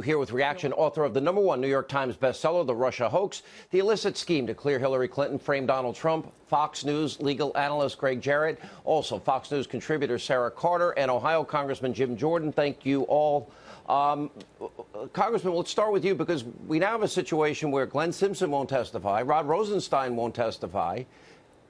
Here with reaction, author of the #1 New York Times bestseller, The Russia Hoax, the illicit scheme to clear Hillary Clinton, frame Donald Trump, Fox News legal analyst Greg Jarrett, also Fox News contributor Sarah Carter, and Ohio Congressman Jim Jordan. Thank you all. Congressman, let's start with you because we now have a situation where Glenn Simpson won't testify, Rod Rosenstein won't testify.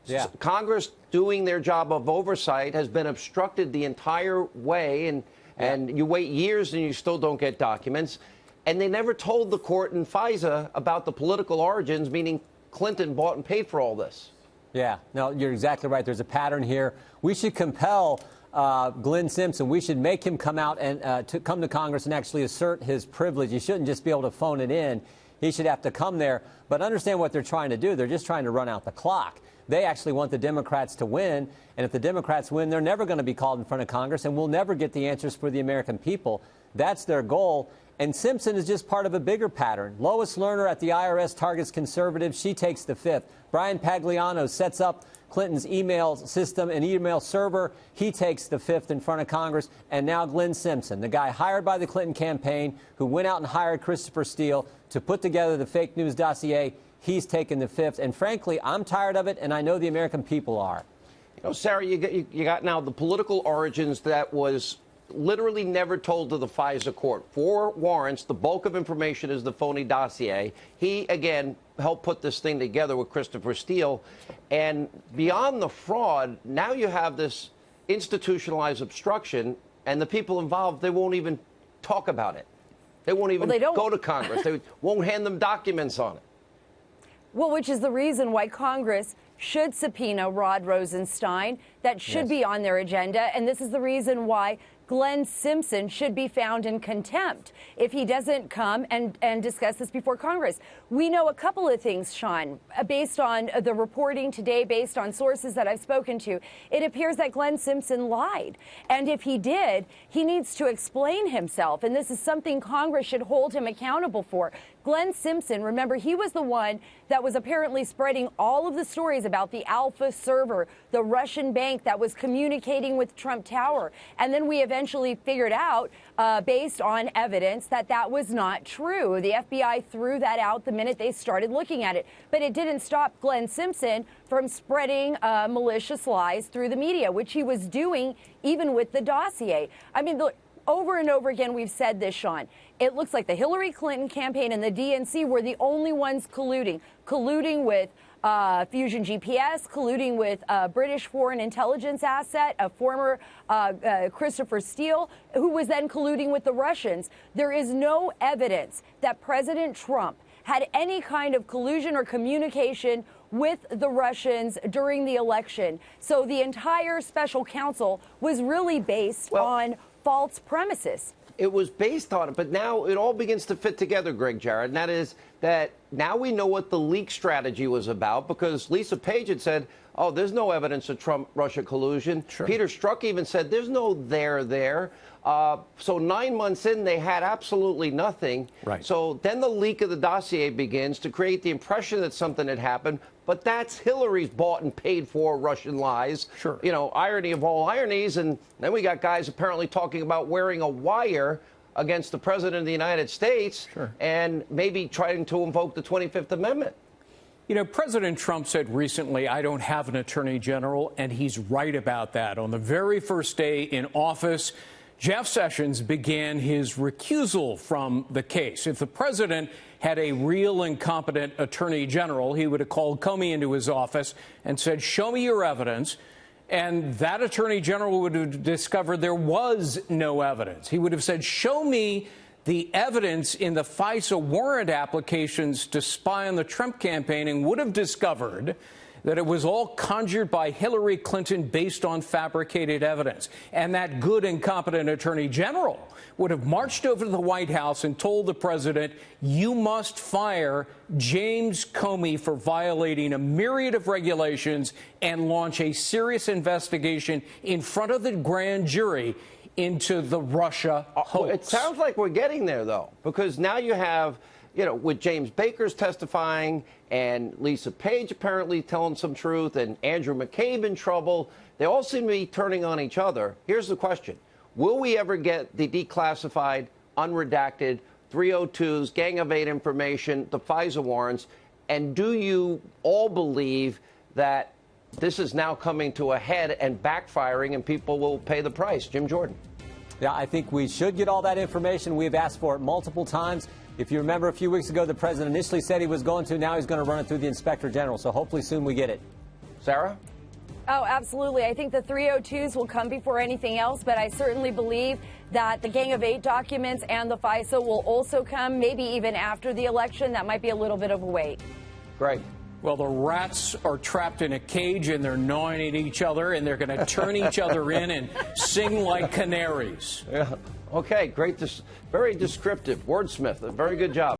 Yeah. Congress doing their job of oversight has been obstructed the entire way, and you wait years and you still don't get documents. And they never told the court in FISA about the political origins, meaning Clinton bought and paid for all this. Yeah, no, you're exactly right. There's a pattern here. We should compel Glenn Simpson. We should make him come out and to come to Congress and actually assert his privilege. He shouldn't just be able to phone it in. He should have to come there. But understand what they're trying to do. They're just trying to run out the clock. They actually want the Democrats to win, and if the Democrats win, they're never going to be called in front of Congress, and we'll never get the answers for the American people. That's their goal, and Simpson is just part of a bigger pattern. Lois Lerner at the IRS targets conservatives. She takes the fifth. Brian Pagliano sets up Clinton's email system and email server. He takes the fifth in front of Congress. And now Glenn Simpson, the guy hired by the Clinton campaign who went out and hired Christopher Steele to put together the fake news dossier. He's taken the fifth. And frankly, I'm tired of it, and I know the American people are. You know, Sarah, you got now the political origins that was literally never told to the FISA court. 4 warrants, the bulk of information is the phony dossier. He, again, helped put this thing together with Christopher Steele. And beyond the fraud, now you have this institutionalized obstruction, and the people involved, they won't even talk about it. They won't even go to Congress. They won't hand them documents on it. Well, which is the reason why Congress should subpoena Rod Rosenstein. That should be on their agenda. And this is the reason why Glenn Simpson should be found in contempt if he doesn't come and discuss this before Congress. We know a couple of things, Sean, based on the reporting today, based on sources that I've spoken to. It appears that Glenn Simpson lied. And if he did, he needs to explain himself. And this is something Congress should hold him accountable for. Glenn Simpson, remember, he was the one that was apparently spreading all of the stories about the Alpha server, the Russian bank that was communicating with Trump Tower. And then we eventually figured out, based on evidence, that that was not true. The FBI threw that out the minute they started looking at it. But it didn't stop Glenn Simpson from spreading malicious lies through the media, which he was doing even with the dossier. I mean, look, over and over again, we've said this, Sean. It looks like the Hillary Clinton campaign and the DNC were the only ones colluding with Fusion GPS, colluding with British foreign intelligence asset, a former Christopher Steele, who was then colluding with the Russians. There is no evidence that President Trump had any kind of collusion or communication with the Russians during the election. So the entire special counsel was really based on false premises. It was based on it, but now it all begins to fit together, Greg Jarrett, and that is that now we know what the leak strategy was about because Lisa Page had said, oh, there's no evidence of Trump-Russia collusion. Sure. Peter Strzok even said there's no there. So 9 months in, they had absolutely nothing. Right. So then the leak of the dossier begins to create the impression that something had happened. But that's Hillary's bought and paid for Russian lies. Sure. You know, irony of all ironies. And then we got guys apparently talking about wearing a wire against the president of the United States and maybe trying to invoke the 25th Amendment. You know, President Trump said recently, I don't have an attorney general, and he's right about that. On the very first day in office, Jeff Sessions began his recusal from the case. If the president had a real and competent attorney general, he would have called Comey into his office and said, show me your evidence. And that attorney general would have discovered there was no evidence. He would have said, show me the evidence in the FISA warrant applications to spy on the Trump campaign, and would have discovered that it was all conjured by Hillary Clinton based on fabricated evidence. And that good and competent attorney general would have marched over to the White House and told the president, you must fire James Comey for violating a myriad of regulations and launch a serious investigation in front of the grand jury into the Russia hoax. It sounds like we're getting there, though, because now you have, you know, with James Baker's testifying and Lisa Page apparently telling some truth and Andrew McCabe in trouble, they all seem to be turning on each other. Here's the question. Will we ever get the declassified, unredacted 302s, Gang of Eight information, the FISA warrants? And do you all believe that this is now coming to a head and backfiring and people will pay the price? Jim Jordan. Yeah, I think we should get all that information. We've asked for it multiple times. If you remember a few weeks ago, the president initially said he was going to. Now he's going to run it through the inspector general. So hopefully soon we get it. Sarah? Oh, absolutely. I think the 302s will come before anything else, but I certainly believe that the Gang of Eight documents and the FISA will also come, maybe even after the election. That might be a little bit of a wait. Greg. Well, the rats are trapped in a cage and they're gnawing at each other and they're going to turn each other in and sing like canaries. Yeah. Okay, great. Very descriptive. Wordsmith. A very good job.